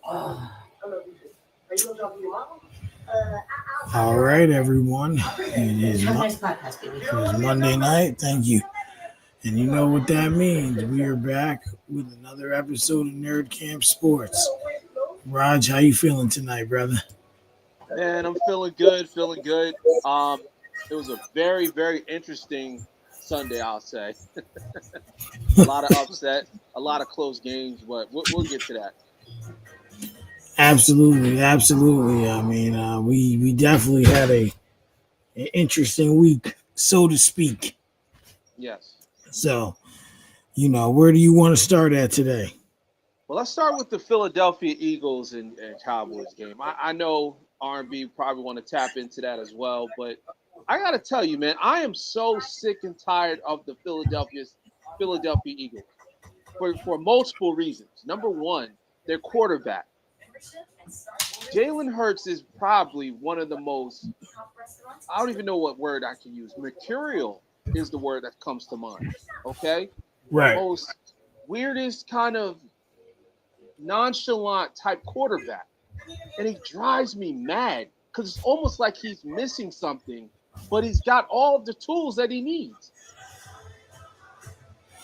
All right, everyone. It is Monday night. Thank you. And you know what that means. We are back with another episode of Nerdcamp Sports. Raj, how you feeling tonight, brother? Man, I'm feeling good, feeling good. It was a very, very interesting Sunday, I'll say. A lot of upset, a lot of close games, but we'll get to that. Absolutely, absolutely. I mean, we definitely had an interesting week, so to speak. Yes. So, where do you want to start at today? Well, let's start with the Philadelphia Eagles and Cowboys game. I know R&B probably want to tap into that as well, but I got to tell you, man, I am so sick and tired of the Philadelphia Eagles for multiple reasons. Number one, their quarterback. Jalen Hurts is probably one of the most, I don't even know what word I can use. Mercurial is the word that comes to mind. Okay? Right. Most weirdest kind of nonchalant type quarterback. And he drives me mad because it's almost like he's missing something, but he's got all the tools that he needs.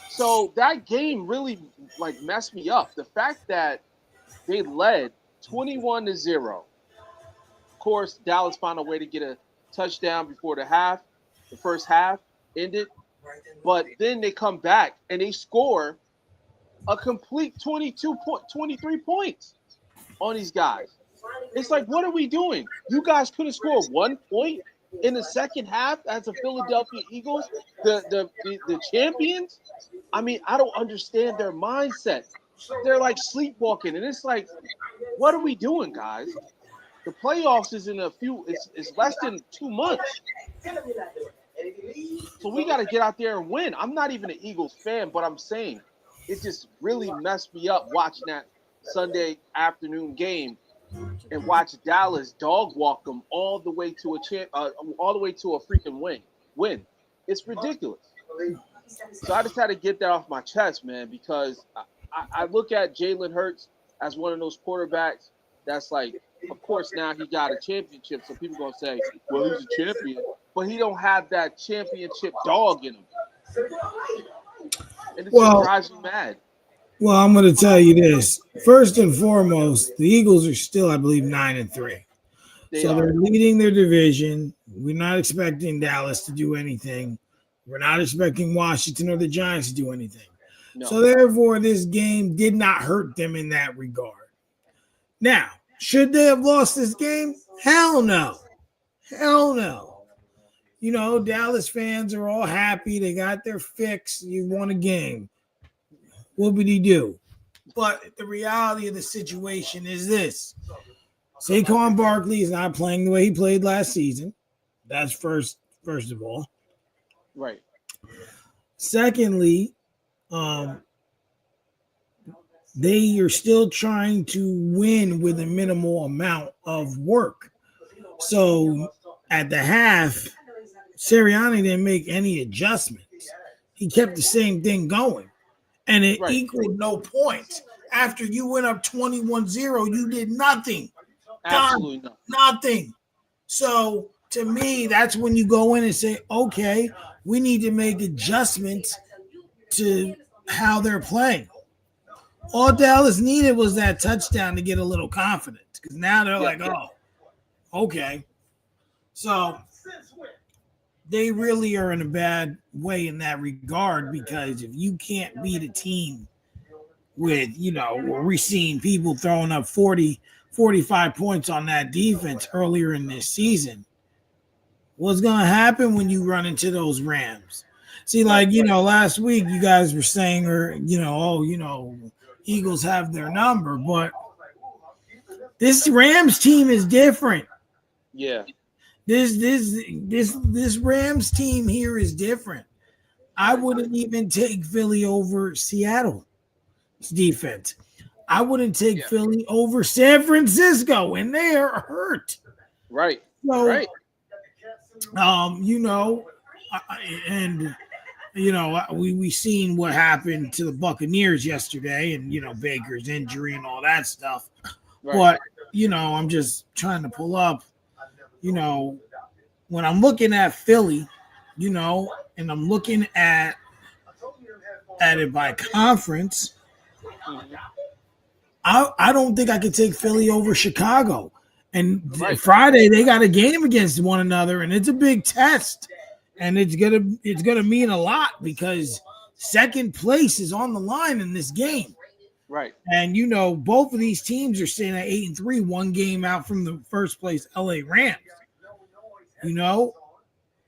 So that game really like messed me up. The fact that they led 21-0. Of course, Dallas found a way to get a touchdown before the first half ended. But then they come back and they score a complete 23 points on these guys. It's like, what are we doing? You guys couldn't score 1 point in the second half as the Philadelphia Eagles, the champions. I mean, I don't understand their mindset. They're like sleepwalking, and it's like, what are we doing, guys? The playoffs is in it's less than 2 months. So we got to get out there and win. I'm not even an Eagles fan, but I'm saying it just really messed me up watching that Sunday afternoon game and watch Dallas dog walk them all the way to all the way to a freaking win. It's ridiculous. So I just had to get that off my chest, man, because I look at Jalen Hurts as one of those quarterbacks that's like, of course, now he got a championship, so people gonna say, well, he's a champion, but he don't have that championship dog in him, and it just drives me mad. Well, I'm going to tell you this. First and foremost, the Eagles are still, I believe, 9-3. They're leading their division. We're not expecting Dallas to do anything. We're not expecting Washington or the Giants to do anything. No. So therefore, this game did not hurt them in that regard. Now, should they have lost this game? Hell no. Hell no. Dallas fans are all happy. They got their fix. You won a game. Whoopity-doo. But the reality of the situation is this. Saquon Barkley is not playing the way he played last season. That's first of all. Right. Secondly, they are still trying to win with a minimal amount of work. So at the half, Sirianni didn't make any adjustments. He kept the same thing going. And it equaled no points. After you went up 21-0, you did nothing. Absolutely nothing. So to me, that's when you go in and say, okay, we need to make adjustments to how they're playing. All Dallas needed was that touchdown to get a little confidence. Because now they're like, oh, okay. So they really are in a bad way in that regard, because if you can't beat a team with, we're seeing people throwing up 40, 45 points on that defense earlier in this season, what's going to happen when you run into those Rams? See, last week you guys were saying, Eagles have their number, but this Rams team is different. Yeah. This Rams team here is different. I wouldn't even take Philly over Seattle's defense. I wouldn't take Philly over San Francisco, and they are hurt. Right. So, right. We seen what happened to the Buccaneers yesterday, and Baker's injury and all that stuff. Right. But I'm just trying to pull up. You know, when I'm looking at Philly, and I'm looking at it by conference, Hmm. I don't think I could take Philly over Chicago. And Right. Friday they got a game against one another, and it's a big test, and it's gonna mean a lot because second place is on the line in this game. Right. And both of these teams are staying at 8-3, one game out from the first place LA Rams. You know,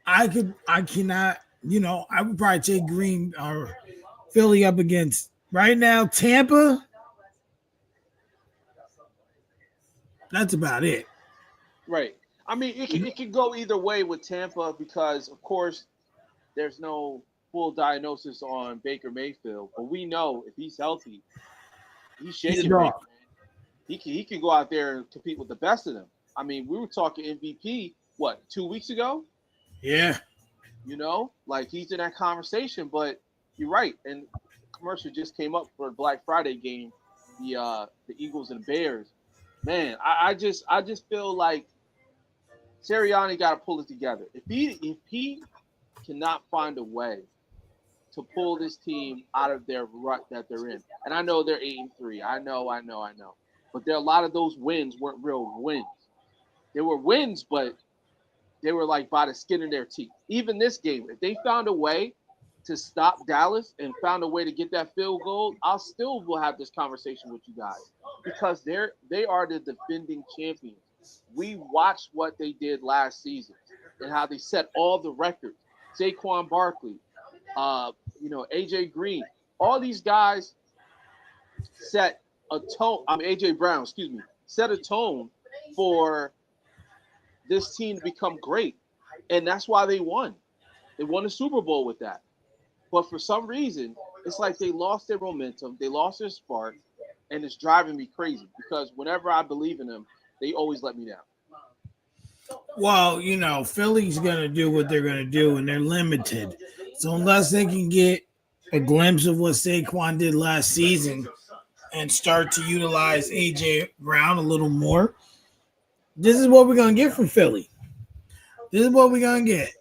I cannot, I would probably take Green or Philly up against right now Tampa. That's about it. Right. I mean, it could go either way with Tampa because, of course, there's no full diagnosis on Baker Mayfield, but we know if he's healthy, he's He's a shaking dog. Baker. He can go out there and compete with the best of them. I mean, we were talking MVP what 2 weeks ago. Yeah. Like he's in that conversation. But you're right, and commercial just came up for the Black Friday game, the Eagles and Bears. Man, I just feel like Sirianni got to pull it together. If he cannot find a way to pull this team out of their rut that they're in, and I know they're 8-3. I know. But there are a lot of those wins weren't real wins. They were wins, but they were like by the skin of their teeth. Even this game, if they found a way to stop Dallas and found a way to get that field goal, I'll still will have this conversation with you guys because they are the defending champions. We watched what they did last season and how they set all the records. Saquon Barkley, uh, AJ Green, all these guys set a tone. I'm AJ Brown, excuse me, set a tone for this team to become great, and that's why they won. They won a Super Bowl with that. But for some reason, it's like they lost their momentum, they lost their spark, and it's driving me crazy because whenever I believe in them, they always let me down. Well, Philly's gonna do what they're gonna do, and they're limited. So unless they can get a glimpse of what Saquon did last season and start to utilize AJ Brown a little more, this is what we're gonna get from Philly. This is what we're gonna get.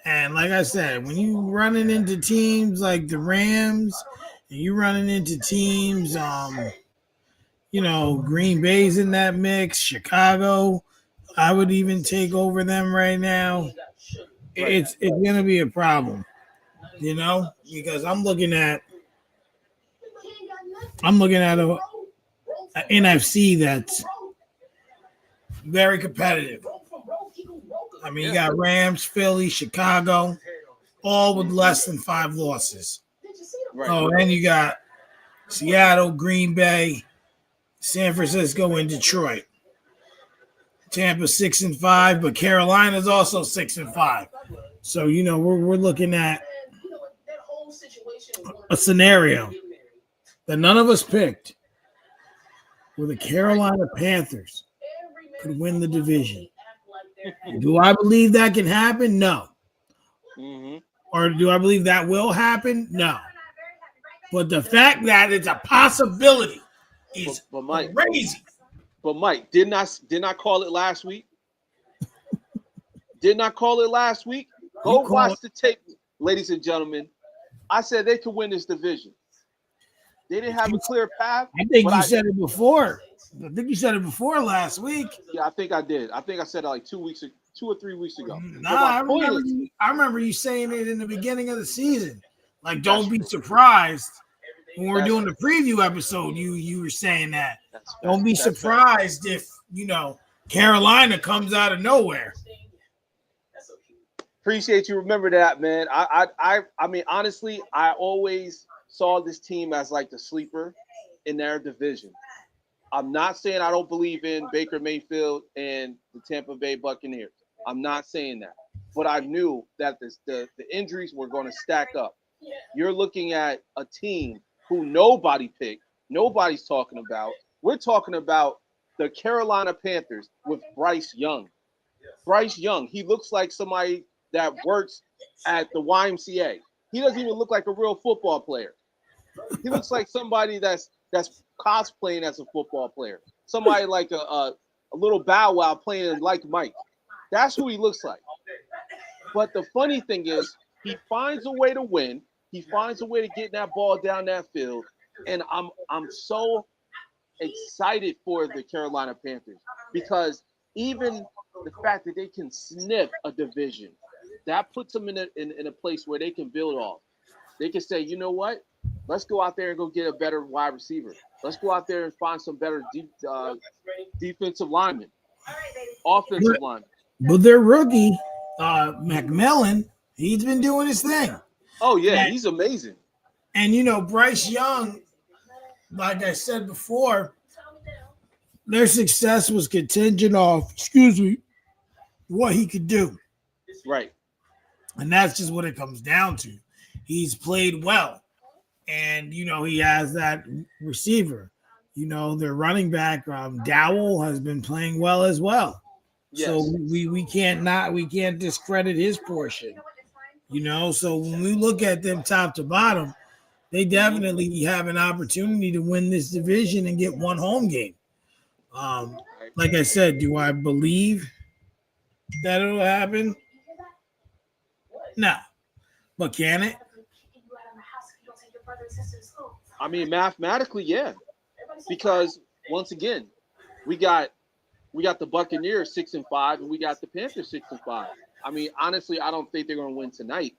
And like I said, when you running into teams like the Rams, and you running into teams, Green Bay's in that mix, Chicago, I would even take over them right now. Right. It's gonna be a problem, because I'm looking at a NFC that's very competitive. I mean, you Yeah. got Rams, Philly, Chicago, all with Hmm. less than 5 losses. Right. Oh, and you got Seattle, Green Bay, San Francisco, and Detroit. Tampa 6-5, but Carolina's also 6-5. So we're looking at a scenario that none of us picked, where the Right. Carolina Panthers could win the division. Do I believe that can happen? No. Hmm. Or do I believe that will happen? No. But the fact that it's a possibility But is but Mike, crazy. didn't I call it last week? Didn't I call it last week? You Go call it. watch the tape, ladies and gentlemen. I said they could win this division. They didn't have a clear path, I think but you said it before. I think you said it before last week. yeah, I think I did. I think I said it like 2 weeks, 2 or 3 weeks ago. Nah, But my I point remember is, you. I remember you saying it in the beginning of the season. Like, that's don't be true. surprised when we're That's doing the true. preview episode. You were saying that. That's Don't facts. be That's facts. surprised if Carolina comes out of nowhere. Appreciate you remember that, man. I mean, honestly, I always saw this team as like the sleeper in their division. I'm not saying I don't believe in Baker Mayfield and the Tampa Bay Buccaneers. I'm not saying that, but I knew that the injuries were going to stack up. You're looking at a team who nobody picked, nobody's talking about. We're talking about the Carolina Panthers with Bryce Young. Bryce Young, he looks like somebody that works at the YMCA. He doesn't even look like a real football player. He looks like somebody that's cosplaying as a football player. somebody like a little Bow Wow playing like Mike. That's who he looks like. But the funny thing is, he finds a way to win. He finds a way to get that ball down that field, and I'm so excited for the Carolina Panthers because even the fact that they can sniff a division, that puts them in a place where they can build off. They can say, you know what? Let's go out there and go get a better wide receiver. Let's go out there and find some better defensive linemen, offensive But, linemen. but their rookie, McMillan, he's been doing his thing. Oh yeah, And, he's amazing. and Bryce Young, like I said before, their success was contingent off, what he could do. Right. And that's just what it comes down to. He's played well. And, he has that receiver. Their running back, Dowell, has been playing well as well. So Yes. we can't discredit his portion. So when we look at them top to bottom, they definitely have an opportunity to win this division and get one home game. Like I said, do I believe that it'll happen? No. But can it? I mean, mathematically, yeah. Because once again, we got the Buccaneers 6-5, and we got the Panthers 6-5. I mean, honestly, I don't think they're going to win tonight.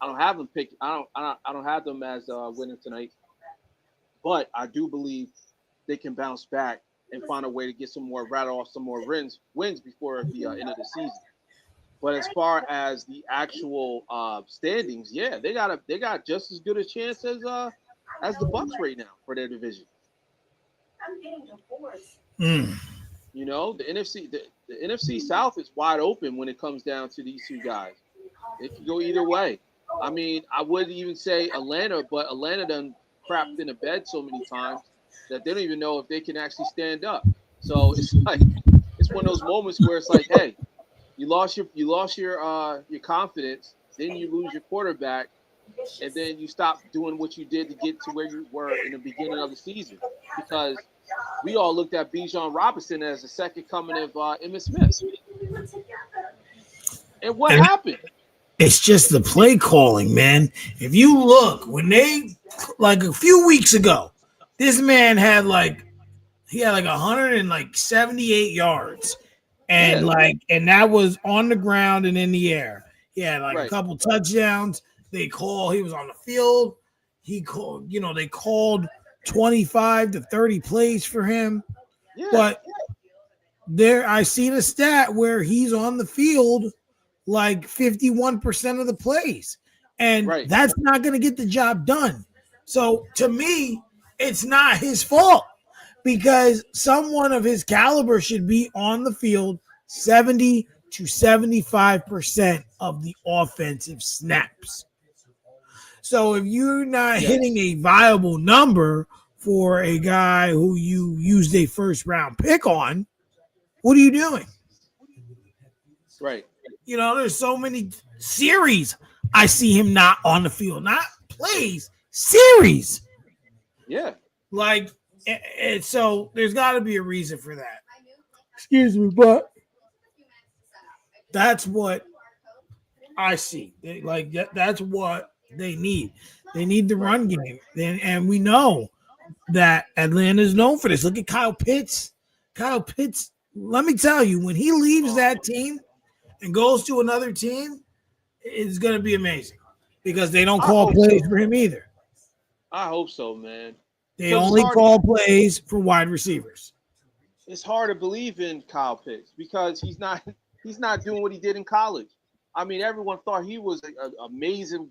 I don't have them picked. I don't have them as winning tonight. But I do believe they can bounce back and find a way to get rattle off some more wins before the end of the season. But as far as the actual standings, yeah, they got just as good a chance as the Bucks right now for their division. Mm. The NFC South is wide open when it comes down to these two guys. It can go either way. I mean, I wouldn't even say Atlanta, but Atlanta done crapped in the bed so many times that they don't even know if they can actually stand up. So it's like it's one of those moments where it's like, hey, you lost your confidence, then you lose your quarterback, and then you stop doing what you did to get to where you were in the beginning of the season. Because we all looked at Bijan Robinson as the second coming of Emmitt Smith. And what happened? It's just the play calling, man. If you look, when they like a few weeks ago, this man had like 178 yards. And Yeah. and that was on the ground and in the air. He had like a Right. couple touchdowns. He was on the field. They called 25 to 30 plays for him. Yeah. But I seen a stat where he's on the field like 51% of the plays. And Right. that's not going to get the job done. So to me, it's not his fault because someone of his caliber should be on the field 70 to 75% of the offensive snaps. So if you're not hitting a viable number for a guy who you used a first round pick on, what are you doing? Right. There's so many series I see him not on the field, not plays, series. Yeah. So there's got to be a reason for that. Excuse me, but that's what I see. That's what they need. They need the run game, and we know that Atlanta is known for this. Look at Kyle Pitts. Kyle Pitts. Let me tell you, when he leaves that team and goes to another team, it's going to be amazing because they don't call plays for him either. I hope so, man. They only call plays for wide receivers. It's hard to believe in Kyle Pitts because he's not doing what he did in college. I mean, everyone thought he was an amazing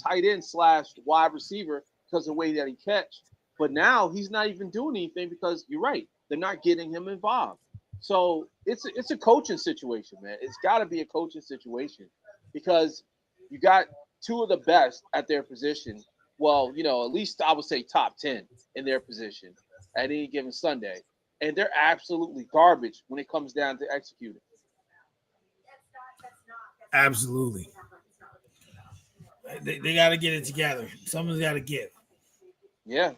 tight end / wide receiver because of the way that he catch. But now he's not even doing anything because you're right. They're not getting him involved. So it's a coaching situation, man. It's got to be a coaching situation because you got two of the best at their position. Well, at least I would say top 10 in their position at any given Sunday. And they're absolutely garbage when it comes down to executing. Absolutely. They got to get it together. Someone's got to give. Yeah.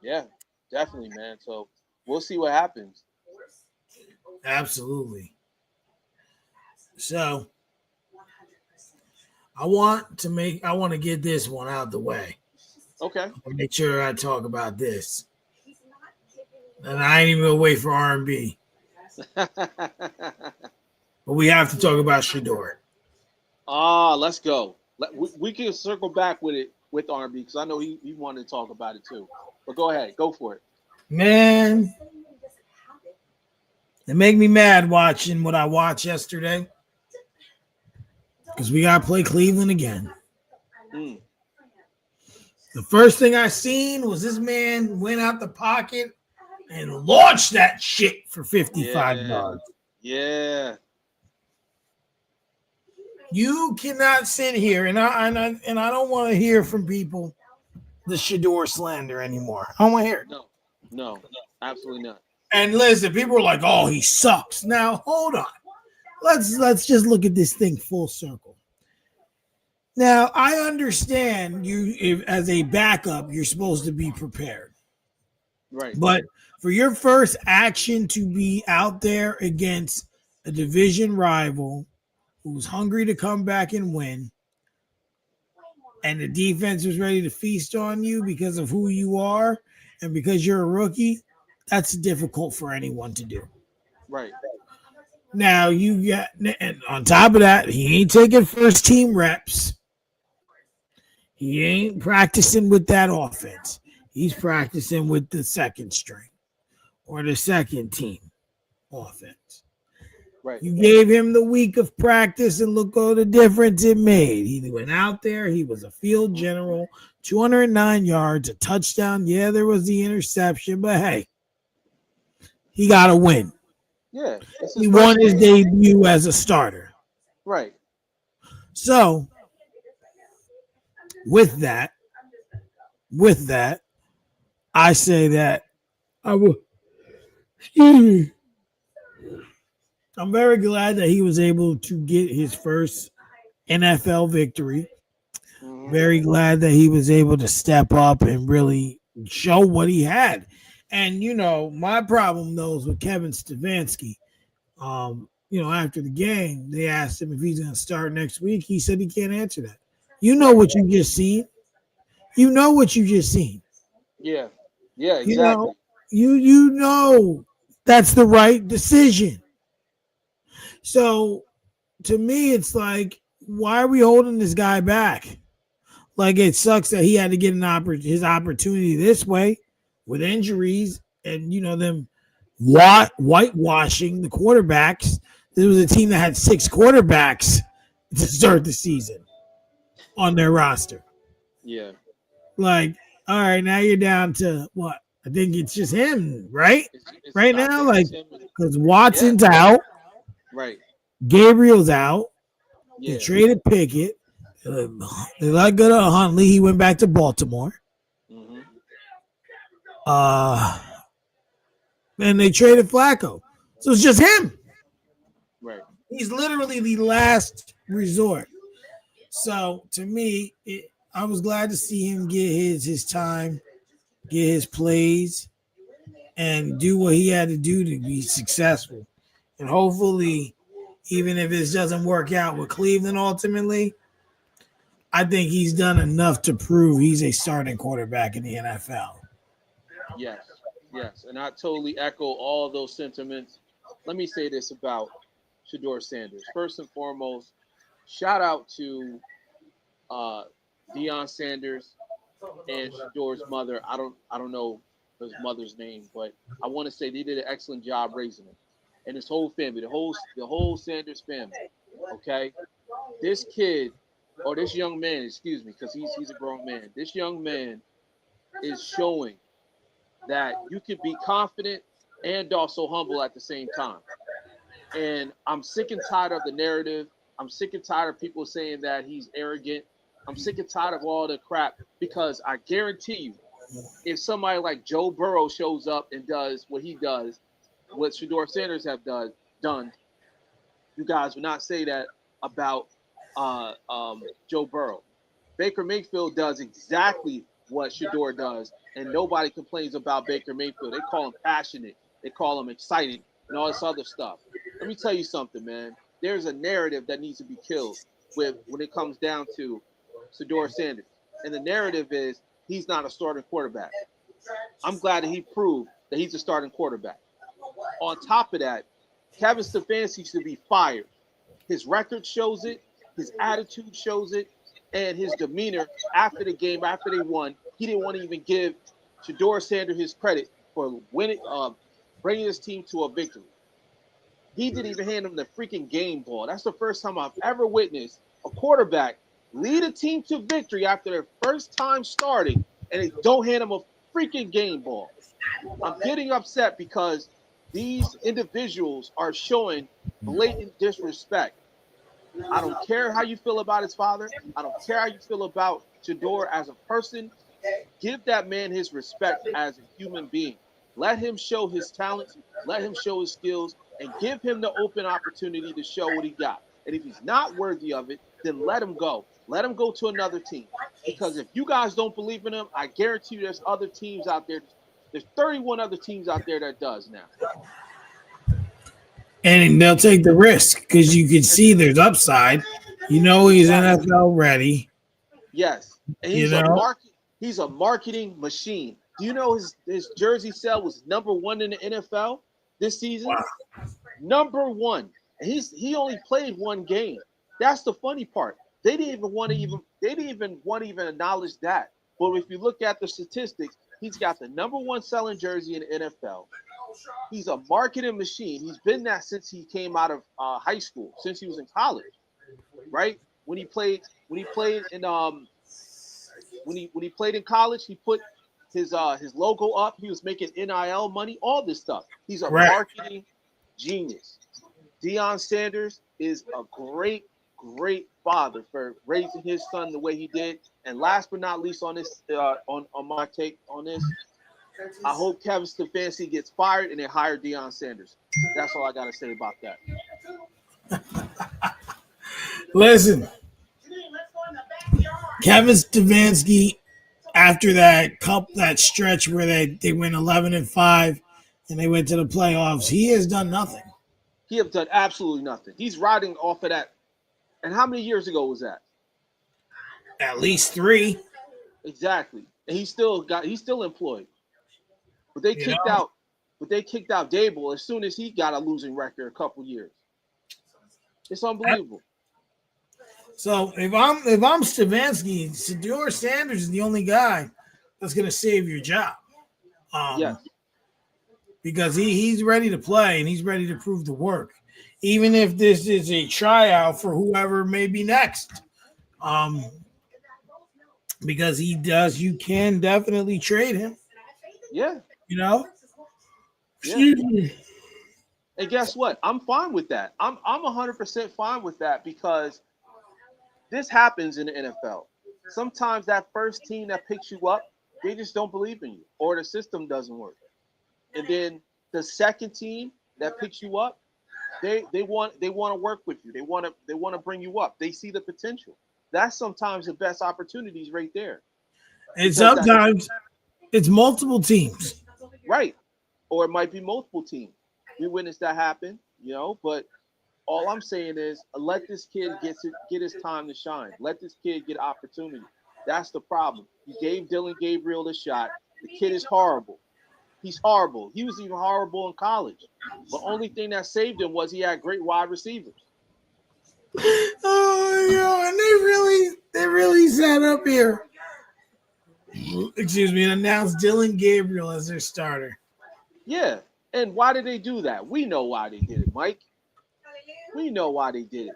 Yeah. Definitely, man. So we'll see what happens. Absolutely. So I want to get this one out the way. Okay. Make sure I talk about this. And I ain't even gonna wait for R&B. But we have to talk about Shador. Let's go. We can circle back with it with R&B because I know he wanted to talk about it too. But go ahead, go for it. Man, it made me mad watching what I watched yesterday. Because we gotta play Cleveland again. Mm, The first thing I seen was this man went out the pocket and launched that shit for 55 yeah, yards. yeah. You cannot sit here and I don't want to hear from people the Shador slander anymore. I don't want to hear it. No, no, absolutely not. And listen, people are like, "Oh, he sucks." Now, hold on. Let's just look at this thing full circle. Now, I understand you if, as a backup, you're supposed to be prepared. Right, But for your first action to be out there against a division rival who's hungry to come back and win, and the defense was ready to feast on you because of who you are and because you're a rookie, that's difficult for anyone to do. right. Now you got, and on top of that, he ain't taking first team reps. He ain't practicing with that offense. He's practicing with the second string or the second team offense. Right. You gave him the week of practice, and look all the difference it made. He went out there. He was a field general, 209 yards, a touchdown. Yeah, there was the interception, but hey, he got to win. Yeah, it's his He first won his game. debut as a starter. Right. So, with that, with that, I say that I will. I'm very glad that he was able to get his first NFL victory. Hmm. Very glad that he was able to step up and really show what he had. And my problem though is with Kevin Stefanski. After the game, they asked him if he's going to start next week. He said he can't answer that. You know Right. what you just seen. You know what you just seen. Yeah. Yeah. You know, Exactly. you know that's the right decision. So to me, it's like, why are we holding this guy back? Like it sucks that he had to get his opportunity this way with injuries and them whitewashing the quarterbacks. There was a team that had 6 quarterbacks to start the season on their roster. Yeah. Like, all right, now you're down to what? I think it's just him, right? It's. Right I now, think like, it's him. because Yeah. Watson's out, Right. Gabriel's out. They Yeah. traded Pickett. They let go to Huntley. He went back to Baltimore. Hmm. Uh, and they traded Flacco. So it's just him. Right. He's literally the last resort. So to me, I was glad to see him get his time, get his plays, and do what he had to do to be successful. And hopefully, even if this doesn't work out with Cleveland ultimately, I think he's done enough to prove he's a starting quarterback in the NFL. Yes. Yes. And I totally echo all of those sentiments. Let me say this about Shador Sanders. First and foremost, shout out to uh, Deion Sanders and Shador's mother. I don't know his mother's name, but I want to say they did an excellent job raising him and his whole family, the whole Sanders family. Okay, this kid or this young man, excuse me, because he's a grown man. This young man is showing that you can be confident and also humble at the same time. And I'm sick and tired of the narrative. I'm sick and tired of people saying that he's arrogant. I'm sick and tired of all the crap because I guarantee you, if somebody like Joe Burrow shows up and does what he does, what Shador Sanders have done, you guys would not say that about Joe Burrow. Baker Mayfield does exactly what Shador does, and nobody complains about Baker Mayfield. They call him passionate. They call him exciting and all this other stuff. Let me tell you something, man. There's a narrative that needs to be killed with when it comes down to Shedeur Sanders. And the narrative is he's not a starting quarterback. I'm glad that he proved that he's a starting quarterback. On top of that, Kevin Stefanski should be fired. His record shows it, his attitude shows it, and his demeanor after the game, after they won, he didn't want to even give Shedeur Sanders his credit for winning, bringing his team to a victory. He didn't even hand him the freaking game ball. That's the first time I've ever witnessed a quarterback lead a team to victory after their first time starting, and they don't hand him a freaking game ball. I'm getting upset because these individuals are showing blatant disrespect. I don't care how you feel about his father. I don't care how you feel about Shedeur as a person. Give that man his respect as a human being. Let him show his talents, let him show his skills, and give him the open opportunity to show what he got. And if he's not worthy of it, then let him go. Let him go to another team. Because if you guys don't believe in him, I guarantee you there's other teams out there. There's 31 other teams out there that does now. And they'll take the risk because you can see there's upside. You know he's NFL ready. Yes. And he's a marketing machine. Do you know his jersey sale was number 1 in the NFL this season? Wow. Number 1. And he only played one game. That's the funny part. They didn't even want to acknowledge that. But if you look at the statistics, he's got the number 1 selling jersey in the NFL. He's a marketing machine. He's been that since he came out of high school, since he was in college, right? When he played in college, he put his logo up. He was making NIL money, all this stuff. He's a marketing genius. Deion Sanders is a great father for raising his son the way he did. And last but not least on this, on my take on this, I hope Kevin Stefanski gets fired and they hire Deion Sanders. That's all I got to say about that. Listen, Kevin Stefanski, after that stretch where they went 11-5 and they went to the playoffs, he has done nothing. He has done absolutely nothing. He's riding off of that. And how many years ago was that? At least 3. Exactly. And he's still employed. But they kicked out Dable as soon as he got a losing record a couple years. It's unbelievable. So if I'm Stefanski, Shedeur Sanders is the only guy that's going to save your job. Yes. Because he's ready to play and he's ready to prove the work, even if this is a tryout for whoever may be next. Because you can definitely trade him. Yeah. Excuse me. And guess what? I'm fine with that. I'm 100% fine with that because this happens in the NFL. Sometimes that first team that picks you up, they just don't believe in you or the system doesn't work. And then the second team that picks you up, they want to work with you. They want to bring you up. They see the potential. That's sometimes the best opportunities right there. And sometimes it's multiple teams. Right. Or it might be multiple teams. We witnessed that happen, but all I'm saying is let this kid get his time to shine. Let this kid get opportunity. That's the problem. You gave Dylan Gabriel a shot. The kid is horrible. He's horrible. He was even horrible in college. The only thing that saved him was he had great wide receivers. Oh, and they really sat up here. Excuse me, and announced Dylan Gabriel as their starter. Yeah. And why did they do that? We know why they did it, Mike. We know why they did it.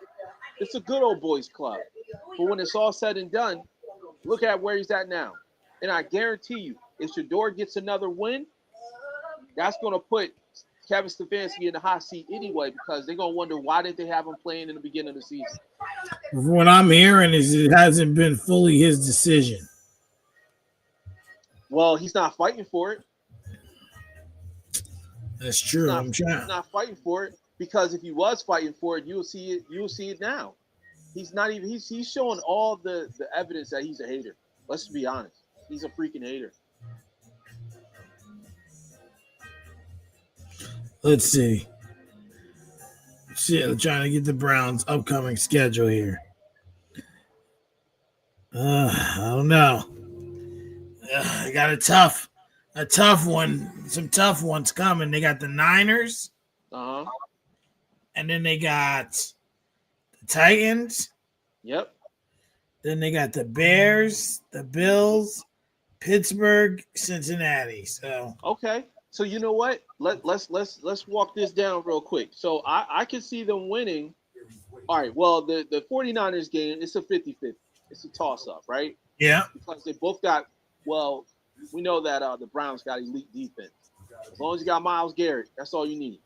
It's a good old boys club. But when it's all said and done, look at where he's at now. And I guarantee you, if Shedeur gets another win, that's going to put Kevin Stefanski in the hot seat anyway because they're going to wonder why did they have him playing in the beginning of the season. What I'm hearing is it hasn't been fully his decision. Well, he's not fighting for it. That's true. He's not fighting for it because if he was fighting for it, you'll see it now. He's not even. He's showing all the evidence that he's a hater. Let's be honest. He's a freaking hater. Let's see. Shit, I'm trying to get the Browns' upcoming schedule here. I don't know. I got a tough one. Some tough ones coming. They got the Niners, Uh huh. and then they got the Titans. Yep. Then they got the Bears, the Bills, Pittsburgh, Cincinnati. So Okay. So you know what? Let's walk this down real quick. So I can see them winning. All right. Well, the 49ers game, it's a 50-50. It's a toss up, right? yeah, Because they both got, well, we know that the Browns got elite defense. As long as you got Myles Garrett, that's all you need.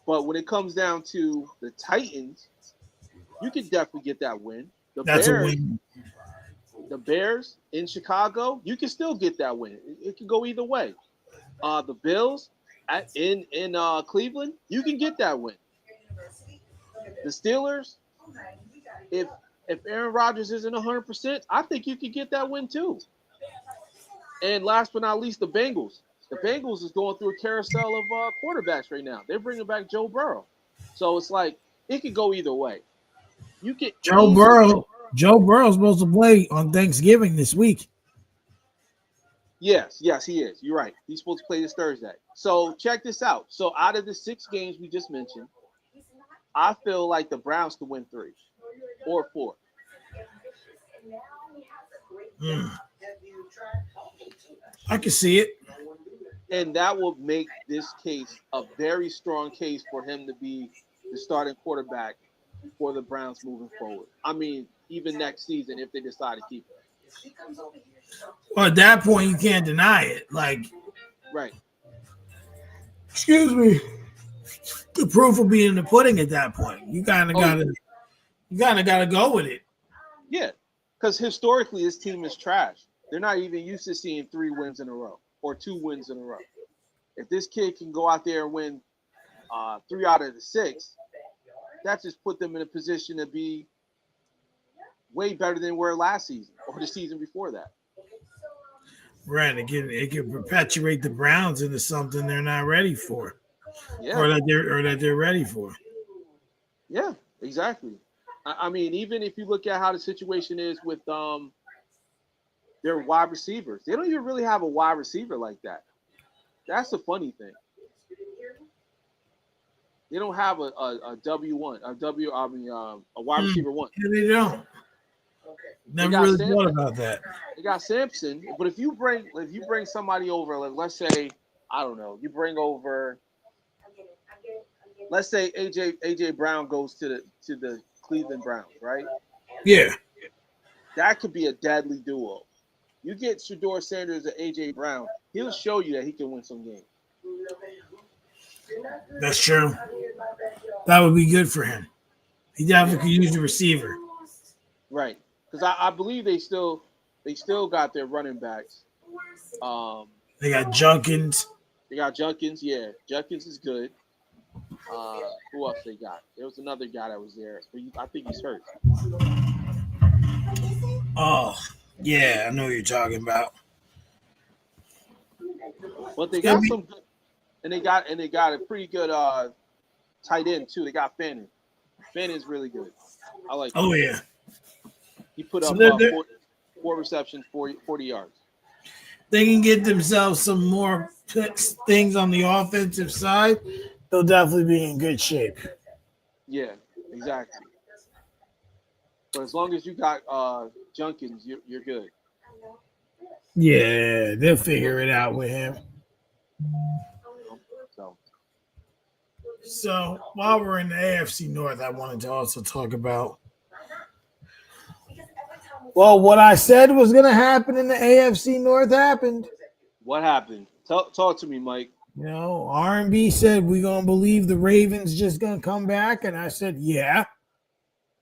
But when it comes down to the Titans, you could definitely get that win. The that's a Bears, win. the Bears in Chicago, you can still get that win. It can go either way. The Bills in Cleveland, you can get that win. The Steelers, if Aaron Rodgers isn't 100%, I think you could get that win too. And last but not least, the Bengals. The Bengals is going through a carousel of quarterbacks right now. They're bringing back Joe Burrow, so it's like it could go either way. You could Joe easily Burrow. Joe Burrow's supposed to play on Thanksgiving this week. Yes, he is. You're right. He's supposed to play this Thursday. So check this out. So out of the 6 games we just mentioned, I feel like the Browns could win 3 or 4. I can see it. And that will make this case a very strong case for him to be the starting quarterback for the Browns moving forward. I mean, even next season if they decide to keep it. Well, at that point, you can't deny it. Like, Right. excuse me, the proof will be in the pudding at that point. You kind of gotta go with it. Yeah. Because historically, this team is trash. They're not even used to seeing 3 wins in a row or 2 wins in a row. If this kid can go out there and win 3 out of the 6, that just put them in a position to be way better than were last season or the season before that. Right, it can perpetuate the Browns into something they're not ready for, Yeah. or that they're ready for. Yeah, exactly. I mean, even if you look at how the situation is with their wide receivers, they don't even really have a wide receiver like that. That's the funny thing. They don't have a W1, a wide receiver one. Yeah, they don't. Never got really Sam- thought about that. They got Sampson, but if you bring somebody over, like let's say, I don't know, you bring over, let's say AJ Brown goes to the Cleveland Browns, right? Yeah, That could be a deadly duo. You get Shador Sanders and AJ Brown, he'll show you that he can win some games. that's true. That would be good for him. He definitely could use the receiver. Right. Because I believe they still got their running backs. They got Junkins. They got Junkins, yeah. Junkins is good. Who else they got? There was another guy that was there. I think he's hurt. Oh, yeah, I know what you're talking about. But they got some good, and they got a pretty good tight end too. They got Fannin. Fannon's really good. I like him. Oh yeah. He put up 4 receptions, 40 yards. They can get themselves some more things on the offensive side. They'll definitely be in good shape. Yeah, exactly. But as long as you got Junkins, you're good. Yeah, they'll figure it out with him. So while we're in the AFC North, I wanted to also talk about, well, what I said was going to happen in the AFC North happened. What happened? Talk to me, Mike. You know, R&B said we're going to believe the Ravens just going to come back. And I said, yeah.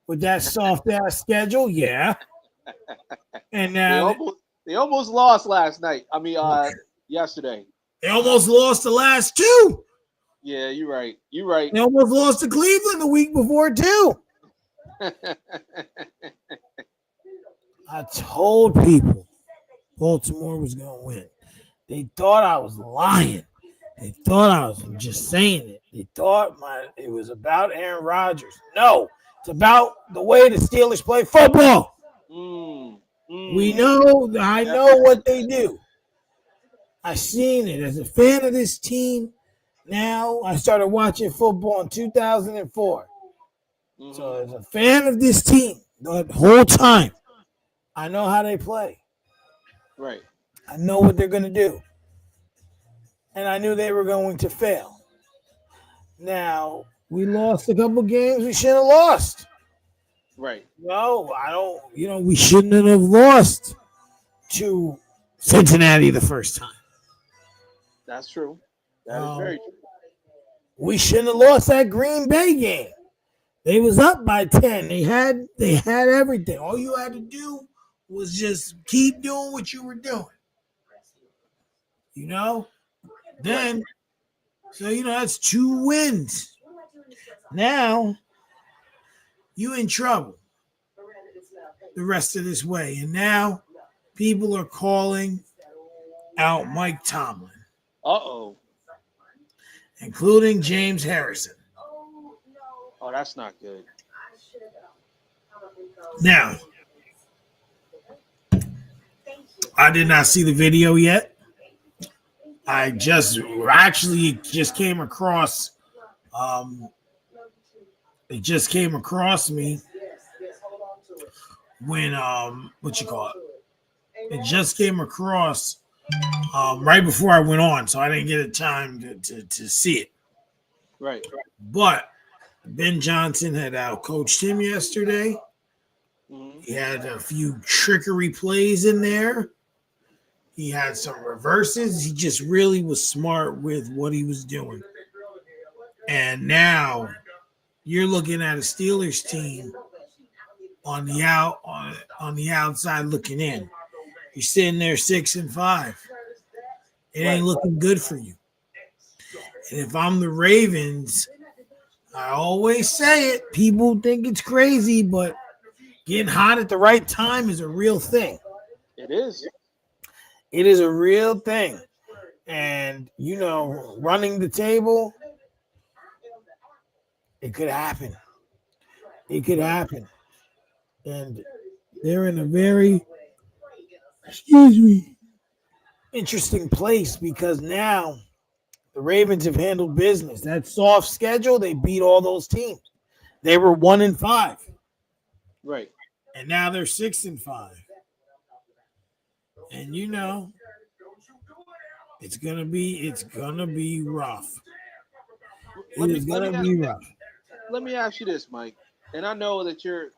With that soft-ass schedule, yeah. And now they almost lost last night. I mean, yesterday. They almost lost the last 2. Yeah, you're right. You're right. They almost lost to Cleveland the week before, too. I told people Baltimore was going to win. They thought I was lying. They thought I was just saying it. They thought it was about Aaron Rodgers. No, it's about the way the Steelers play football. Mm, We mm. know, I That's know what they do. I seen it as a fan of this team. Now I started watching football in 2004. So mm-hmm. as a fan of this team, the whole time, I know how they play. Right. I know what they're going to do. And I knew they were going to fail. Now, we lost a couple games we shouldn't have lost. Right. No, I don't, we shouldn't have lost to Cincinnati the first time. That's true. That is Um, very true. we shouldn't have lost that Green Bay game. They was up by 10. They had everything. All you had to do was just keep doing what you were doing. You know? Right. Then so that's 2 wins. Now you in trouble the rest of this way. And now people are calling out Mike Tomlin, Uh-oh. including James Harrison. Oh, that's not good. Now, I did not see the video yet. I just came across it just came across me when what you call it? It just came across right before I went on, so I didn't get a time to see it. Right. But Ben Johnson had outcoached him yesterday. Mm-hmm. He had a few trickery plays in there. He had some reverses. He just really was smart with what he was doing. And now you're looking at a Steelers team on the outside looking in. You're sitting there 6-5. It ain't Right. looking good for you. And if I'm the Ravens, I always say it. People think it's crazy, but getting hot at the right time is a real thing. It is. It is a real thing. And, running the table, it could happen. It could Right. happen. And they're in a very, excuse me, interesting place because now the Ravens have handled business. That soft schedule, they beat all those teams. They were 1-5. Right. And now they're 6-5. And it's gonna be rough. Let It me is let me gonna ask, be rough. let me ask you this, Mike. And I know that you're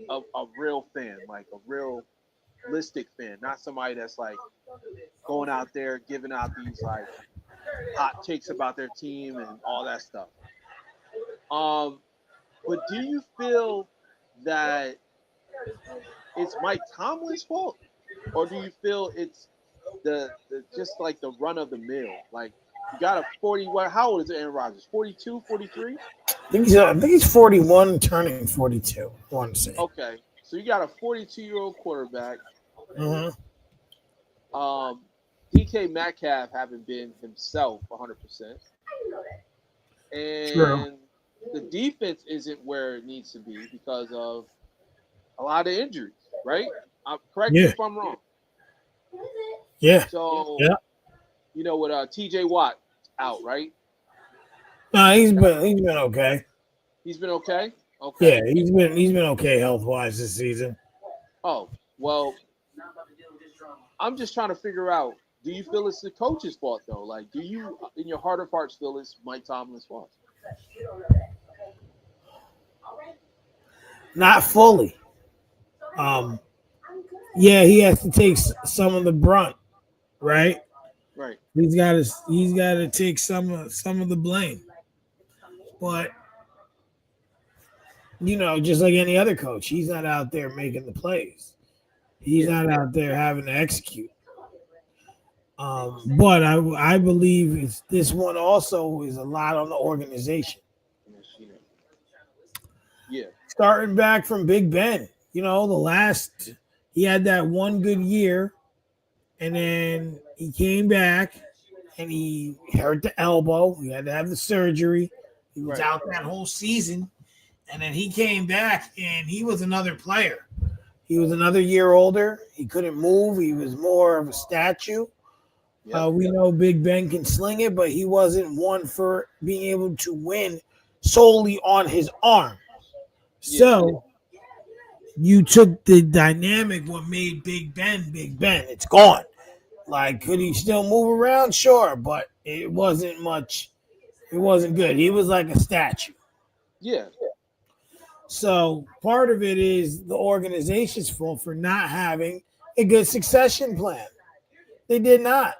a real fan, like a realistic fan, not somebody that's like going out there giving out these like hot takes about their team and all that stuff. Um, but do you feel that it's Mike Tomlin's fault, or do you feel it's the just like the run of the mill? Like you got a 40. What? How old is Aaron Rodgers? 42, 43? I think he's 41, turning 42. I want to say. Okay, so you got a 42-year-old quarterback. Mm-hmm. Um, DK Metcalf having been himself 100%, True. and the defense isn't where it needs to be because of a lot of injuries. Right? Correct me Yeah. if I'm wrong. Yeah. So Yeah. with T.J. Watt out, right? No, he's been okay. He's been okay. Okay. Yeah, he's been okay health wise this season. Oh well, I'm just trying to figure out. Do you feel it's the coach's fault though? Like, do you, in your heart of hearts, feel it's Mike Tomlin's fault? Not fully. Um, yeah, he has to take some of the brunt, right? Right. He's got to take some of the blame. But just like any other coach, he's not out there making the plays. He's Yeah. not out there having to execute. But I believe this one also is a lot on the organization. Yeah. Starting back from Big Ben, he had that one good year, and then he came back and he hurt the elbow. He had to have the surgery. He was Right. out that whole season, and then he came back, and he was another player. He was another year older. He couldn't move. He was more of a statue. Yep. We know Big Ben can sling it, but he wasn't one for being able to win solely on his arm. Yeah. So you took the dynamic, what made Big Ben Big Ben. It's gone. Like, could he still move around? Sure, but it wasn't much. It wasn't good. He was like a statue. Yeah. So part of it is the organization's fault for not having a good succession plan. They did not.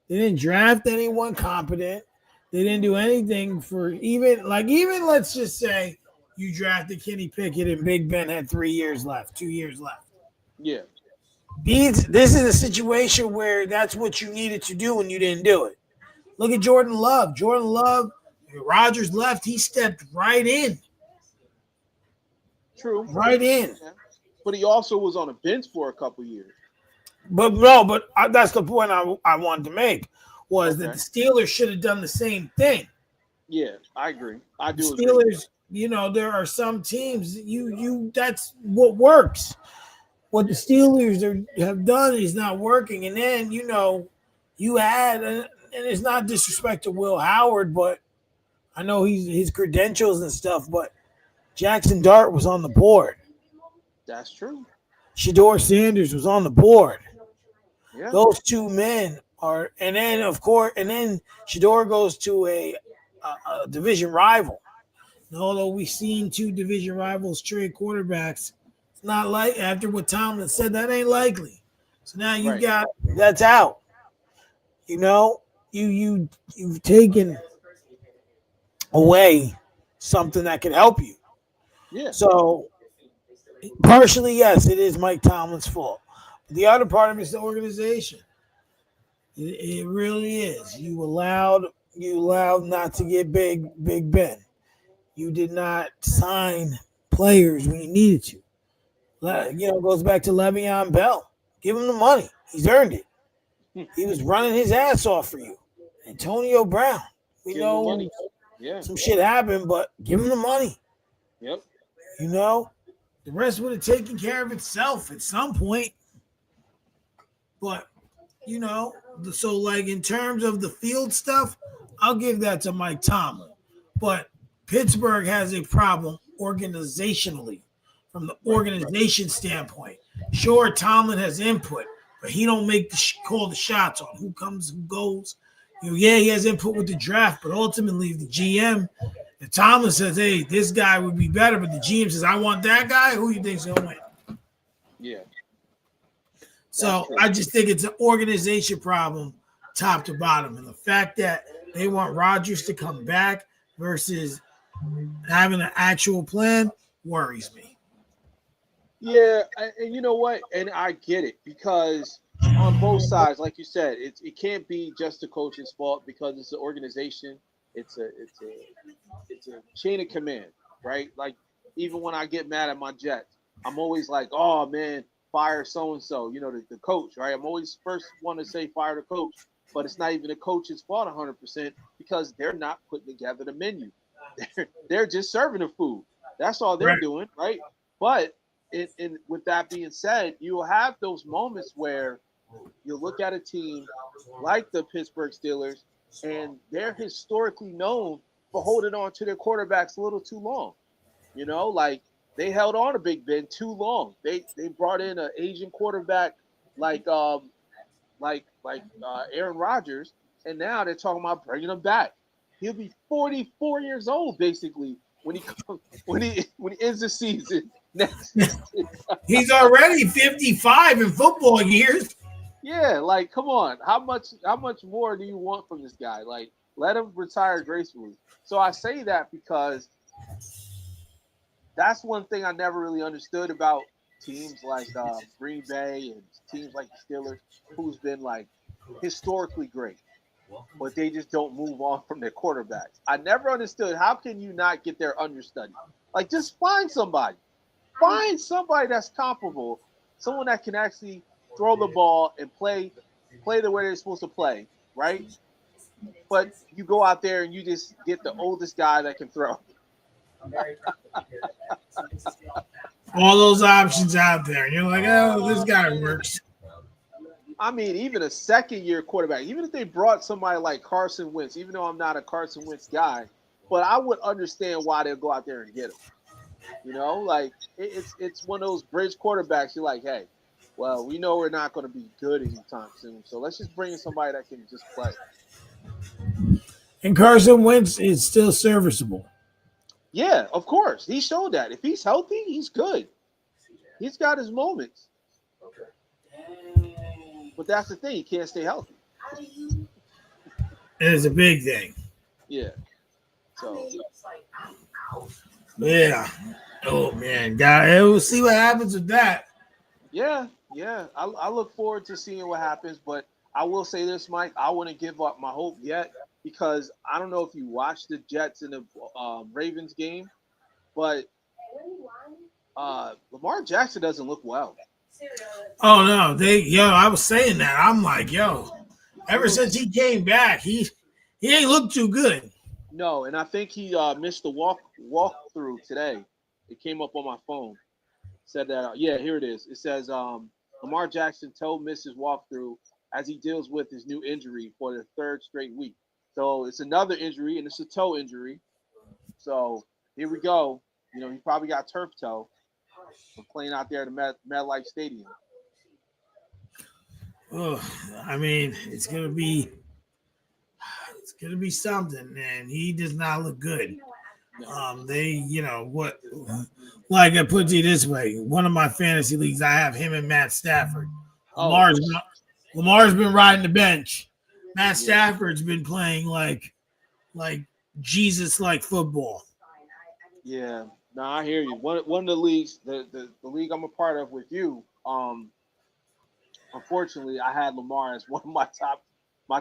They didn't draft anyone competent. They didn't do anything for even let's just say you drafted Kenny Pickett and Big Ben had 3 years left, 2 years left. Yeah. This is a situation where that's what you needed to do and you didn't do it. Look at Jordan Love. Jordan Love, Rodgers left, he stepped right in. True. Right in. Yeah. But he also was on a bench for a couple years. But no, that's the point I wanted to make was that Okay. the Steelers should have done the same thing. Yeah, I agree. I The do agree. Steelers, there are some teams you that's what works. What the Steelers have done is not working, and then you add, and it's not disrespect to Will Howard, but I know his credentials and stuff, but Jackson Dart was on the board. That's true. Shador Sanders was on the board. Yeah. Those two men are, and then of course, and then Shador goes to a division rival. And although we've seen two division rivals trade quarterbacks, it's not like after what Tomlin said that ain't likely. So now you Right. got that's out. You've taken away something that can help you. Yeah. So partially, yes, it is Mike Tomlin's fault. The other part of it is the organization. It really is. You allowed not to get Big Ben. You did not sign players when you needed to. It goes back to Le'Veon Bell. Give him the money. He's earned it. He was running his ass off for you. Antonio Brown. We Give him the know money. Yeah. some shit happened, but give him the money. Yep. The rest would have taken care of itself at some point. But so like in terms of the field stuff, I'll give that to Mike Tomlin. But Pittsburgh has a problem organizationally, from the organization standpoint. Sure, Tomlin has input, but he don't make call the shots on who comes, who goes. He has input with the draft, but ultimately the GM, if Tomlin says, hey, this guy would be better, but the GM says, I want that guy, who you think's going to win? Yeah. So I just think it's an organization problem, top to bottom. And the fact that they want Rodgers to come back versus having an actual plan worries me. Yeah, and you know what? And I get it because on both sides, like you said, it can't be just the coach's fault because it's an organization. It's a chain of command, right? Like even when I get mad at my Jets, I'm always like, oh man, fire so and so, the coach, right? I'm always first one to say fire the coach, but it's not even the coach's fault 100% because they're not putting together the menu. They're just serving the food. That's all they're doing, right? But with that being said, you'll have those moments where you look at a team like the Pittsburgh Steelers, and they're historically known for holding on to their quarterbacks a little too long. Like they held on to Big Ben too long. They brought in an Asian quarterback like Aaron Rodgers, and now they're talking about bringing him back. He'll be 44 years old basically when he ends the season next season. He's already 55 in football years. Yeah, like come on. How much more do you want from this guy? Like let him retire gracefully. So I say that because that's one thing I never really understood about teams like Green Bay and teams like the Steelers, who's been like historically great, but they just don't move on from their quarterbacks. I never understood how can you not get their understudy? Like just find somebody that's comparable, someone that can actually throw the ball and play the way they're supposed to play, right? but you go out there and you just get the oldest guy that can throw. All those options out there, and you're like, oh, this guy works. I mean, even a second year quarterback, even if they brought somebody like Carson Wentz, even though I'm not a Carson Wentz guy, but I would understand why they'll go out there and get him. Like it's one of those bridge quarterbacks. You're like, hey, well, we know we're not going to be good anytime soon, so let's just bring in somebody that can just play. And Carson Wentz is still serviceable. Yeah, of course, he showed that. If he's healthy, he's good. He's got his moments, but that's the thing. He can't stay healthy. And it's a big thing. Yeah. So Yeah. Oh man, God, we'll see what happens with that. yeah. I look forward to seeing what happens, but I will say this, Mike. I wouldn't give up my hope yet because I don't know if you watched the Jets and the Ravens game, but Lamar Jackson doesn't look well. Oh no, I was saying that. I'm like, yo, ever since he came back, he ain't looked too good. No, and I think he missed the walkthrough today. It came up on my phone. Said that yeah, here it is. It says Lamar Jackson told Mrs. Walkthrough as he deals with his new injury for the third straight week. So it's another injury and it's a toe injury. So here we go. He probably got turf toe from playing out there at the MetLife Stadium. Oh, I mean, it's gonna be something, and he does not look good. They, what? Like I put it this way, one of my fantasy leagues, I have him and Matt Stafford. Oh, Lamar's been riding the bench. Matt yeah. Stafford's been playing like Jesus like football. Yeah. No, I hear you. One of the leagues, the league I'm a part of with you, unfortunately, I had Lamar as one of my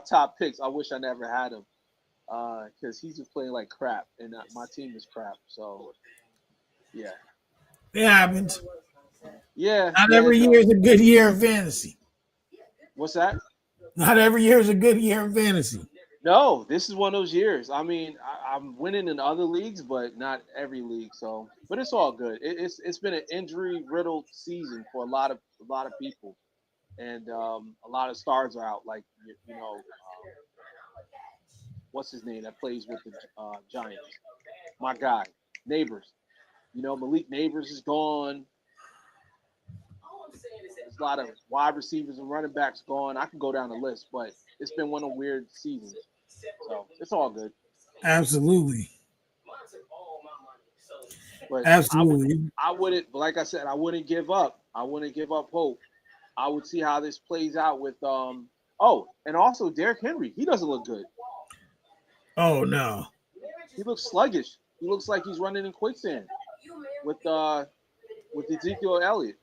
top picks. I wish I never had him because he's just playing like crap, and my team is crap. So yeah, It happens. Not yeah, every it year is does. a good year in fantasy. What's that? Not every year is a good year in fantasy. No, this is one of those years. I mean, I'm winning in other leagues, but not every league. So, but it's all good. It's been an injury riddled season for a lot of people, and a lot of stars are out. Like what's his name that plays with the Giants? My guy, Neighbors. Malik Neighbors is gone. There's a lot of wide receivers and running backs gone. I can go down the list, but it's been one of weird seasons. So it's all good. Absolutely. But Absolutely. I wouldn't, like I said, I wouldn't give up. I wouldn't give up hope. I would see how this plays out with Oh, and also Derrick Henry. He doesn't look good. Oh no. He looks sluggish. He looks like he's running in quicksand with Ezekiel Elliott.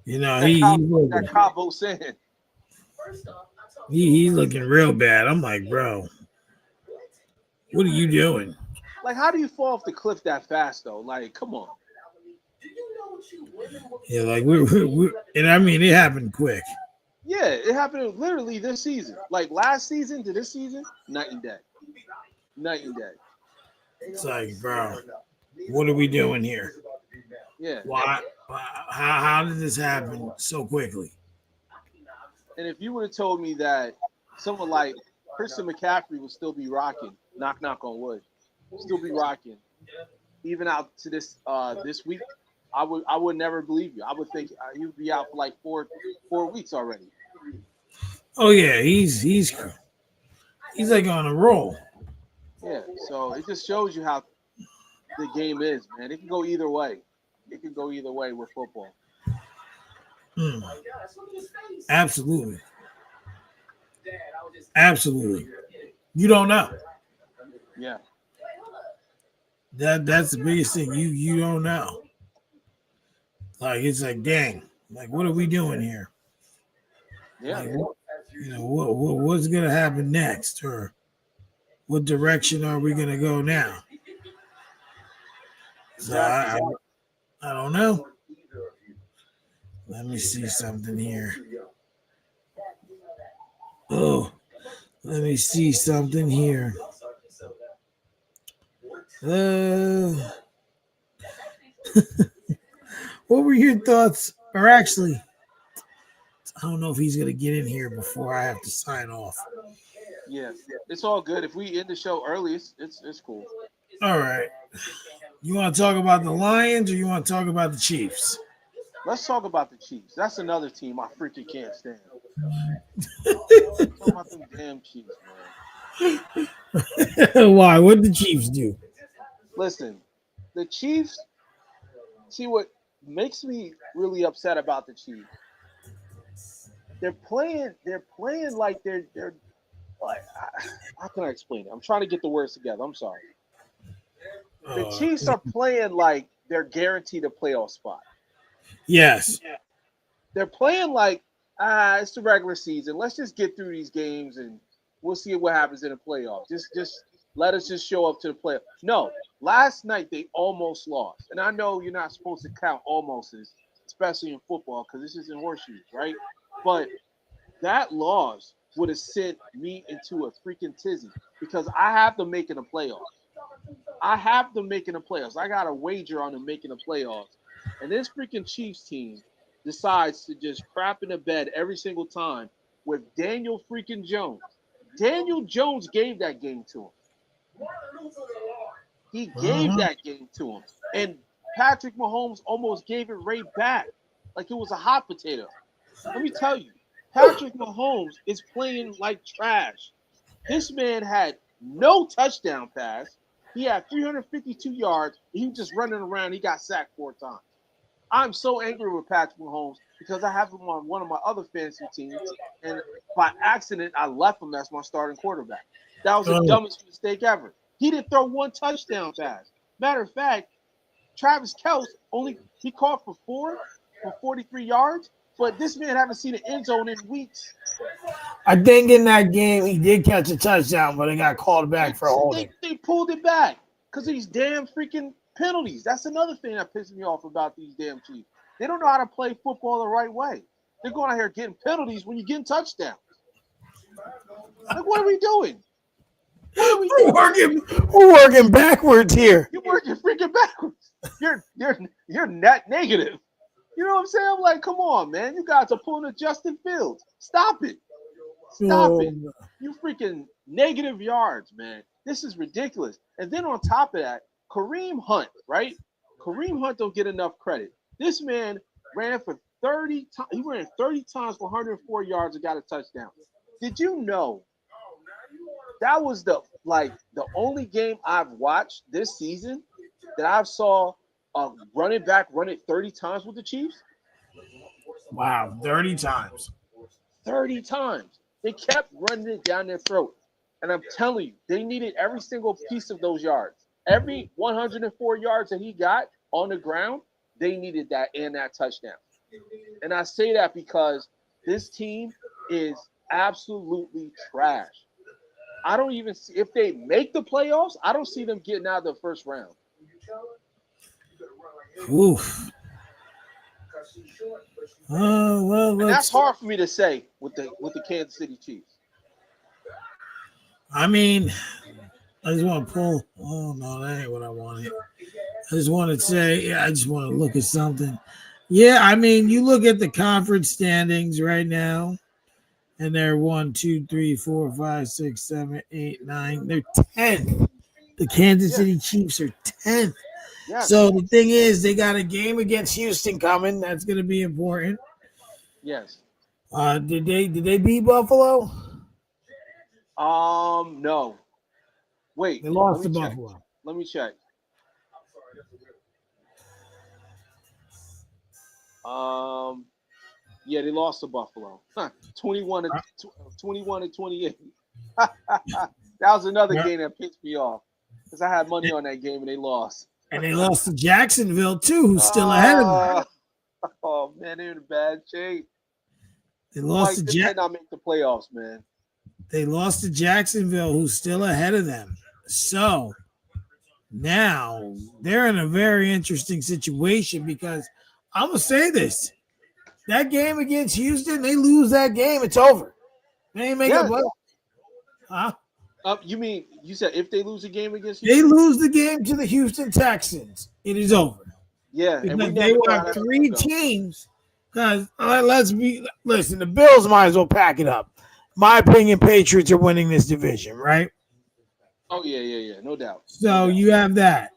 You know, That he that Cabo saying. he's looking real bad. I'm like, bro, what are you doing? Like, how do you fall off the cliff that fast though? Like, come on. Yeah, like we and I mean it happened quick. Yeah, it happened literally this season. Like last season to this season, night and day. Night and day. It's like, bro, what are we doing here? Yeah. Why? How did this happen so quickly? And if you would have told me that someone like Christian McCaffrey would still be rocking, knock on wood, still be rocking, even out to this week, I would never believe you. I would think he would be out for like four weeks already. Oh yeah, he's like on a roll. Yeah. So it just shows you how the game is, man. It can go either way. It can go either way with football. Mm, absolutely, absolutely. You don't know. Yeah. That's the biggest thing. You don't know. Like it's like, dang, like what are we doing here? Yeah. Like what's gonna happen next, or what direction are we gonna go now? So Exactly. I don't know. Let me see something here. Oh, Let me see something here. Uh, what were your thoughts? Or actually, I don't know if he's gonna get in here before I have to sign off. Yeah, it's all good. If we end the show early, it's cool. All right. You want to talk about the Lions or you want to talk about the Chiefs? Let's talk about the Chiefs. That's another team I freaking can't stand. Talk about them damn Chiefs, man. Why? What did the Chiefs do? Listen, the Chiefs. See what makes me really upset about the Chiefs. They're playing like they're like. How can I explain it? I'm trying to get the words together. I'm sorry. The Uh, Chiefs are playing like they're guaranteed a playoff spot. yes. They're playing like it's the regular season. Let's just get through these games and we'll see what happens in the playoffs. Just let us just show up to the playoff. No, last night they almost lost, and I know you're not supposed to count almostes, especially in football, because this isn't horseshoes, right? But that loss would have sent me into a freaking tizzy because I have them making the playoffs. I have them making the playoffs. I got a wager on them making the playoffs. And this freaking Chiefs team decides to just crap in the bed every single time with Daniel freaking Jones. Daniel Jones gave that game to him. He gave Uh-huh. that game to him. And Patrick Mahomes almost gave it right back like it was a hot potato. Let me tell you, Patrick Mahomes is playing like trash. This man had no touchdown pass. He had 352 yards. He was just running around. He got sacked 4 times. I'm so angry with Patrick Mahomes because I have him on one of my other fantasy teams, and by accident, I left him as my starting quarterback. That was the Oh, dumbest mistake ever. He didn't throw one touchdown pass. Matter of fact, Travis Kelce only he caught for 43 yards, but this man haven't seen an end zone in weeks. I think in that game he did catch a touchdown, but he got called They back for holding. they pulled it back because of these damn freaking penalties. That's another thing that pisses me off about these damn Chiefs. They don't know how to play football the right way. They're going out here getting penalties when you're getting touchdowns. Like, what are we doing? What are we We're doing? working, we're working backwards here. You're working freaking backwards. You're net negative. You know what I'm saying? I'm like, come on, man. You guys are pulling a Justin Fields. Stop it. Stop Oh, it. You freaking negative yards, man. This is ridiculous. And then on top of that, Kareem Hunt, right? Kareem Hunt don't get enough credit. This man ran for 30 times. He ran 30 times for 104 yards and got a touchdown. Did you know that was the only game I've watched this season that I've saw a running back run it 30 times with the Chiefs? wow, 30 times. 30 times. They kept running it down their throat. And I'm telling you, they needed every single piece of those yards. Every 104 yards that he got on the ground, they needed that and that touchdown. And I say that because this team is absolutely trash. I don't even see if they make the playoffs, I don't see them getting out of the first round. Oof. Oh, well, And that's let's. hard for me to say with the Kansas City Chiefs. I mean, I just want to pull. Oh, no, that ain't what I wanted. I just want to say, yeah, I just want to look at something. Yeah, I mean, you look at the conference standings right now, and they're 1, 2, 3, 4, 5, 6, 7, 8, 9. They're 10th. The Kansas Yes, City Chiefs are 10th. yes, So the thing is, they got a game against Houston coming. That's going to be important. yes. Did they beat Buffalo? No. Wait, They let lost me to check. Buffalo. Let me check. Um, yeah, they lost to Buffalo. Huh, 21 to 21 to 28. That was another Yeah. game that pissed me off because I had money on that game and they lost. And they lost to Jacksonville too, who's still ahead of them. Oh, oh man, they're in a bad shape. They I'm lost like, to this might not make the playoffs, man. they lost to Jacksonville, who's still ahead of them. So now they're in a very interesting situation because I'm gonna say this: that game against Houston, they lose that game, it's over. They ain't making a Yes, playoff. Huh? You mean you said if they lose a game against They Houston? lose the game to the Houston Texans, it is over. Yeah, and we Because they never will know how have that's three gonna go. teams. Because listen, the Bills might as well pack it up. My opinion, Patriots are winning this division, right? Oh yeah, no doubt, no So doubt. you have that.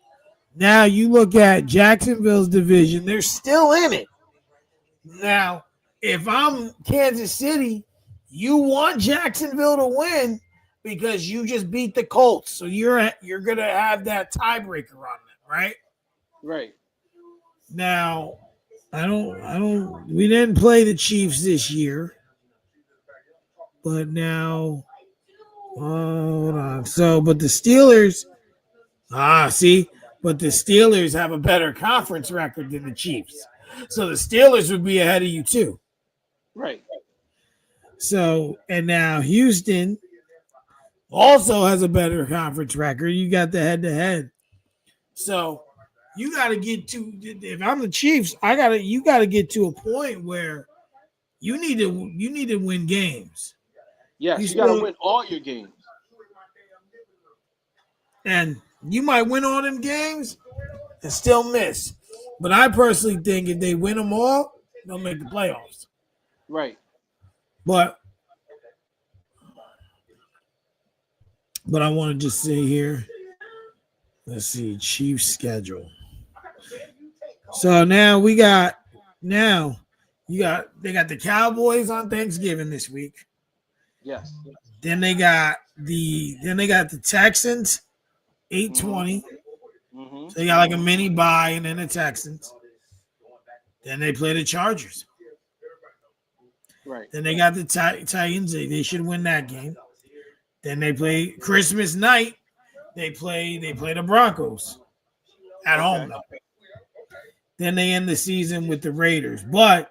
Now you look at Jacksonville's division; they're still in it. Now, if I'm Kansas City, you want Jacksonville to win because you just beat the Colts, so you're gonna have that tiebreaker on them, right? Right. Now, I don't. We didn't play the Chiefs this year, but now, hold on. So, but the Steelers, see, but the Steelers have a better conference record than the Chiefs, so the Steelers would be ahead of you too. Right. So, and now Houston also has a better conference record. You got the head to head. So you got to get to. If I'm the Chiefs, you got to get to a point where you need to win games. You Yes, you got to still win all your games. and you might win all them games and still miss. But I personally think if they win them all, they'll make the playoffs. Right. But I want to just say here, let's see, Chiefs schedule. So now they got the Cowboys on Thanksgiving this week. Yes. Then they got the Texans 8:20. Mm-hmm. So they got like a mini bye and then the Texans. Then they play the Chargers. Right. Then they got the Titans. They should win that game. Then they play Christmas night. They play the Broncos at home though. Then they end the season with the Raiders. But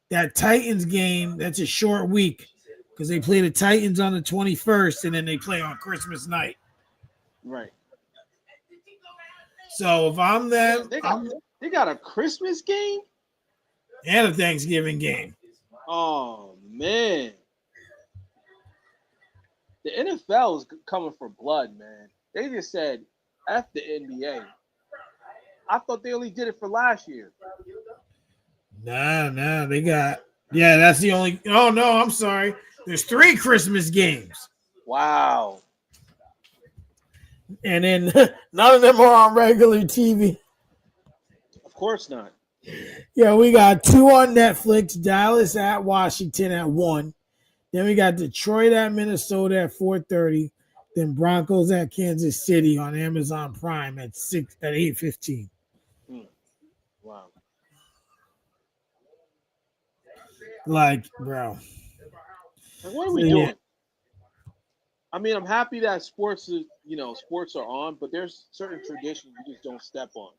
that Titans game, that's a short week because they play the Titans on the 21st and then they play on Christmas night. Right. So if I'm them, They got a Christmas game. and a Thanksgiving game. Oh man, the NFL is coming for blood, man. They just said F the NBA. I thought they only did it for last year. Nah, they got that's the only. Oh no, I'm sorry. There's 3 Christmas games, Wow. and then none of them are on regular TV. Of course not. Yeah, we got 2 on Netflix. Dallas at Washington at 1. Then we got Detroit at Minnesota at 4:30. Then Broncos at Kansas City on Amazon Prime at 8:15. Wow. Like, bro. Like, what are we doing? I mean, I'm happy that sports are on, but there's certain traditions you just don't step on.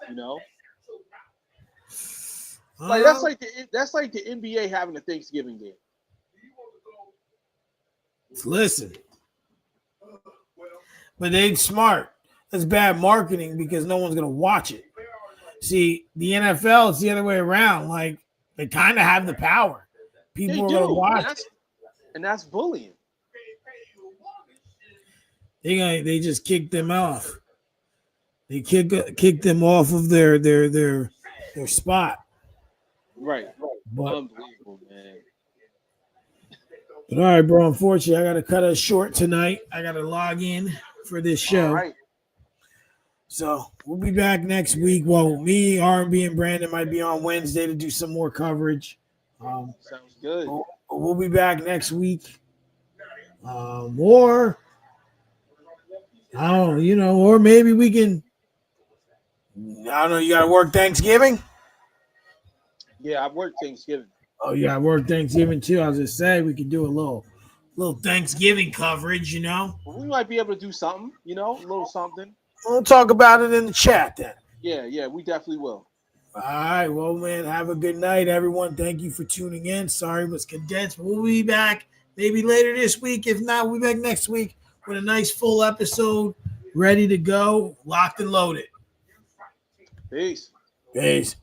You know, like that's like the NBA having a Thanksgiving game. Listen, but they smart. That's bad marketing because no one's gonna watch it. See, the NFL, it's the other way around. Like they kind of have the power. People They are do, gonna watch. and that's bullying. They just kicked them off. They kicked them off of their spot. Right. But, Unbelievable, man. but all right, bro. Unfortunately, I got to cut us short tonight. I got to log in for this show. All right. So we'll be back next week. Well, me, R&B, and Brandon might be on Wednesday to do some more coverage. Sounds good. We'll be back next week. Or I don't, or maybe we can. I don't know. You got to work Thanksgiving. Yeah, I've worked Thanksgiving. Oh, you got to work Thanksgiving too. I was just saying we could do a little Thanksgiving coverage. We might be able to do something. A little something. We'll talk about it in the chat then. Yeah, we definitely will. All right. Well, man, have a good night, everyone. Thank you for tuning in. Sorry it was condensed, but we'll be back maybe later this week. If not, we'll be back next week with a nice full episode ready to go, locked and loaded. Peace. Peace.